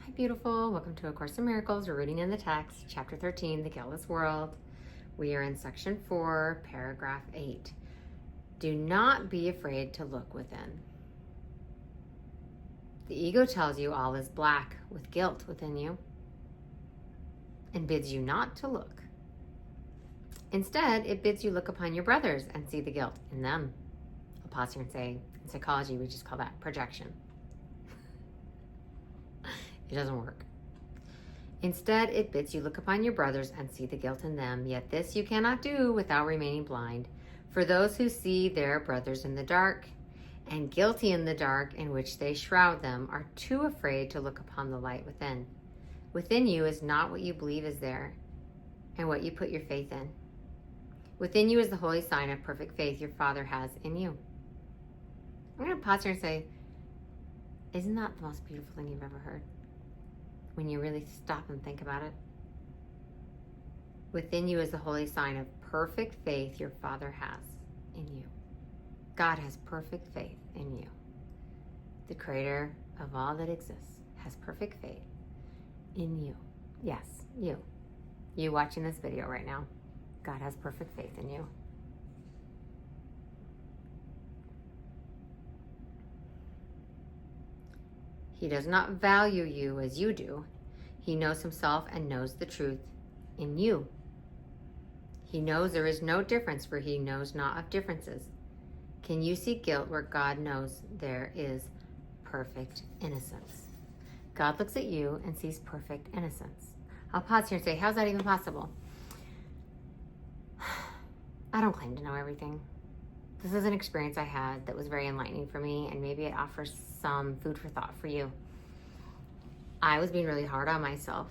Hi, beautiful. Welcome to A Course in Miracles. We're reading in the text, chapter 13, The Guiltless World. We are in section 4, paragraph 8. Do not be afraid to look within. The ego tells you all is black with guilt within you and bids you not to look. Instead, it bids you look upon your brothers and see the guilt in them. I'll pause here and say, in psychology, we just call that projection. It doesn't work. Instead, it bids you look upon your brothers and see the guilt in them, yet this you cannot do without remaining blind. For those who see their brothers in the dark and guilty in the dark in which they shroud them are too afraid to look upon the light within. Within you is not what you believe is there and what you put your faith in. Within you is the holy sign of perfect faith your Father has in you. I'm going to pause here and say, isn't that the most beautiful thing you've ever heard? When you really stop and think about it. Within you is the holy sign of perfect faith your Father has in you. God has perfect faith in you. The creator of all that exists has perfect faith in you. Yes, you. You watching this video right now. God has perfect faith in you. He does not value you as you do. He knows himself and knows the truth in you. He knows there is no difference, for he knows not of differences. Can you see guilt where God knows there is perfect innocence? God looks at you and sees perfect innocence. I'll pause here and say, how's that even possible? I don't claim to know everything. This is an experience I had that was very enlightening for me, and maybe it offers some food for thought for you. I was being really hard on myself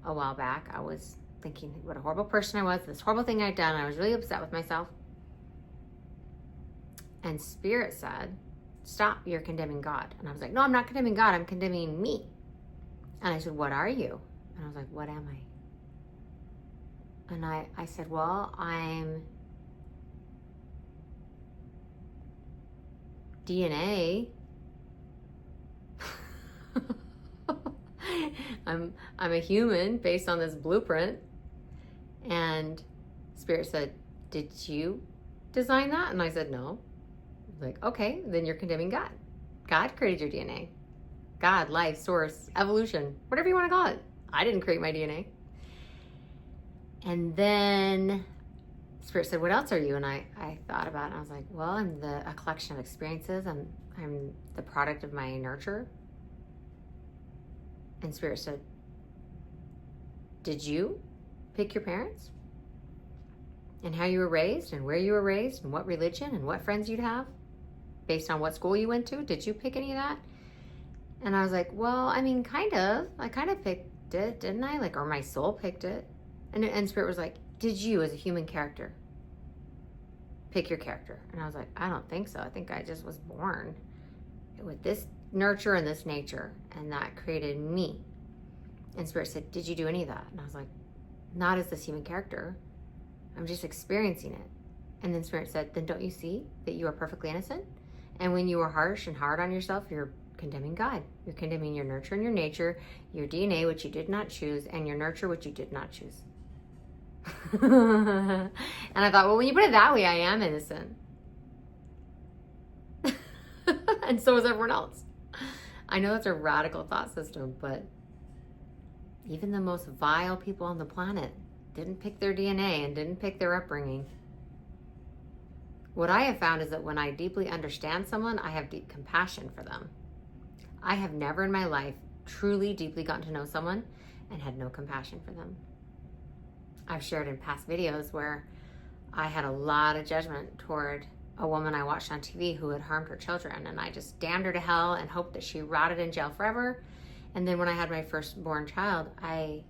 a while back. I was thinking what a horrible person I was, this horrible thing I'd done. I was really upset with myself. And Spirit said, stop, you're condemning God. And I was like, no, I'm not condemning God, I'm condemning me. And I said, what are you? And I was like, what am I? And I said, well, I'm DNA. I'm a human based on this blueprint. And Spirit said, did you design that? And I said, no. I was like, okay, then you're condemning God. God created your DNA. God, life, source, evolution, whatever you want to call it. I didn't create my DNA. And then Spirit said, what else are you? And I thought about it, and I was like, well, I'm a collection of experiences. I'm the product of my nurture. And Spirit said, did you pick your parents? And how you were raised, and where you were raised, and what religion, and what friends you'd have? Based on what school you went to? Did you pick any of that? And I was like, well, I mean, kind of. I kind of picked it, didn't I? Like, or my soul picked it. And Spirit was like, did you, as a human character, pick your character? And I was like, I don't think so. I think I just was born with this nurture and this nature, and that created me. And Spirit said, did you do any of that? And I was like, not as this human character. I'm just experiencing it. And then Spirit said, then don't you see that you are perfectly innocent? And when you are harsh and hard on yourself, you're condemning God. You're condemning your nurture and your nature, your DNA, which you did not choose, and your nurture, which you did not choose. And I thought, well, when you put it that way, I am innocent. And so is everyone else. I know that's a radical thought system, but even the most vile people on the planet didn't pick their DNA and didn't pick their upbringing. What I have found is that when I deeply understand someone, I have deep compassion for them. I have never in my life truly deeply gotten to know someone and had no compassion for them. I've shared in past videos where I had a lot of judgment toward a woman I watched on TV who had harmed her children, and I just damned her to hell and hoped that she rotted in jail forever. And then when I had my firstborn child, I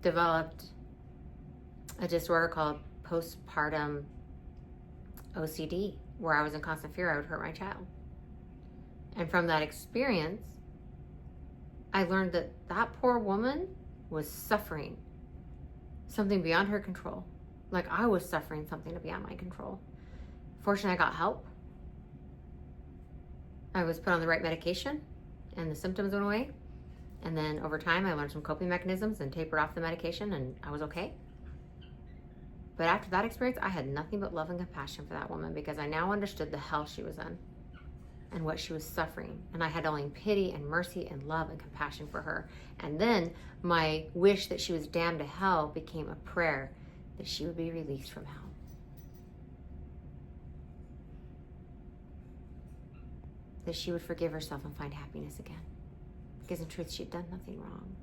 developed a disorder called postpartum OCD, where I was in constant fear I would hurt my child. And from that experience, I learned that that poor woman was suffering something beyond her control. Like I was suffering something beyond my control. Fortunately, I got help. I was put on the right medication and the symptoms went away. And then over time, I learned some coping mechanisms and tapered off the medication, and I was okay. But after that experience, I had nothing but love and compassion for that woman because I now understood the hell she was in and what she was suffering. And I had only pity and mercy and love and compassion for her. And then my wish that she was damned to hell became a prayer that she would be released from hell. That she would forgive herself and find happiness again. Because in truth, she'd done nothing wrong.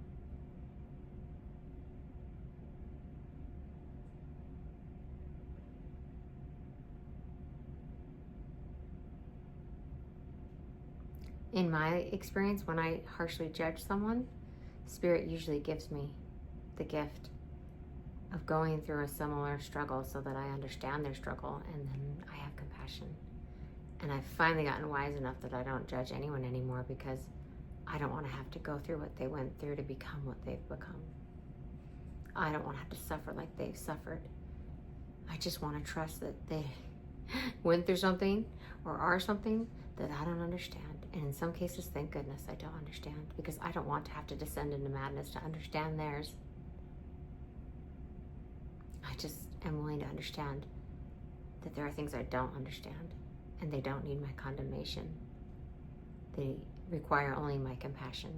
In my experience, when I harshly judge someone, Spirit usually gives me the gift of going through a similar struggle so that I understand their struggle, and then I have compassion. And I've finally gotten wise enough that I don't judge anyone anymore because I don't want to have to go through what they went through to become what they've become. I don't want to have to suffer like they've suffered. I just want to trust that they went through something or are something that I don't understand. And in some cases, thank goodness I don't understand, because I don't want to have to descend into madness to understand theirs. I just am willing to understand that there are things I don't understand, and they don't need my condemnation. They require only my compassion.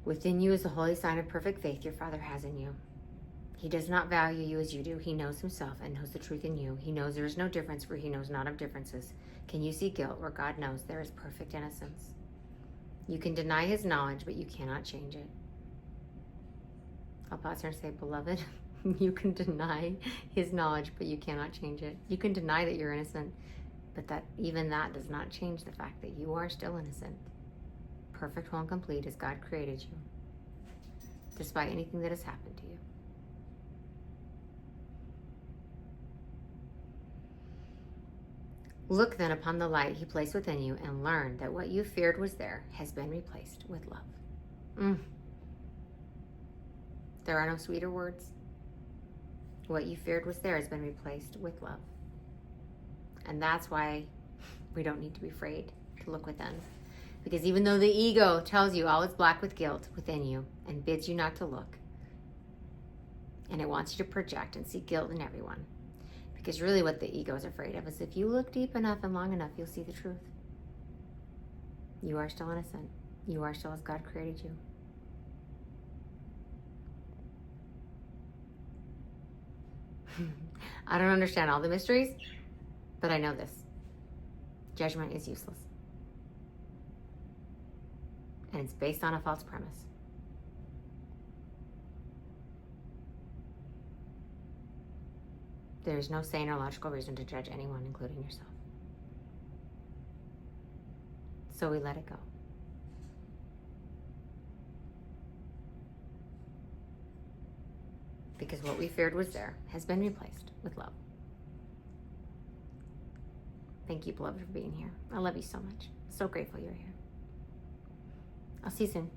Within you is the holy sign of perfect faith your Father has in you. He does not value you as you do. He knows himself and knows the truth in you. He knows there is no difference, for he knows not of differences. Can you see guilt where God knows there is perfect innocence? You can deny his knowledge, but you cannot change it. I'll pause here and say, beloved, you can deny his knowledge, but you cannot change it. You can deny that you're innocent, but that even that does not change the fact that you are still innocent. Perfect, whole, and complete as God created you, despite anything that has happened to you. Look then upon the light he placed within you and learn that what you feared was there has been replaced with love. There are no sweeter words. What you feared was there has been replaced with love. And that's why we don't need to be afraid to look within. Because even though the ego tells you all is black with guilt within you and bids you not to look, and it wants you to project and see guilt in everyone, because really what the ego is afraid of is if you look deep enough and long enough, you'll see the truth. You are still innocent. You are still as God created you. I don't understand all the mysteries, but I know this. Judgment is useless. And it's based on a false premise. There is no sane or logical reason to judge anyone, including yourself. So we let it go. Because what we feared was there has been replaced with love. Thank you, beloved, for being here. I love you so much. So grateful you're here. I'll see you soon.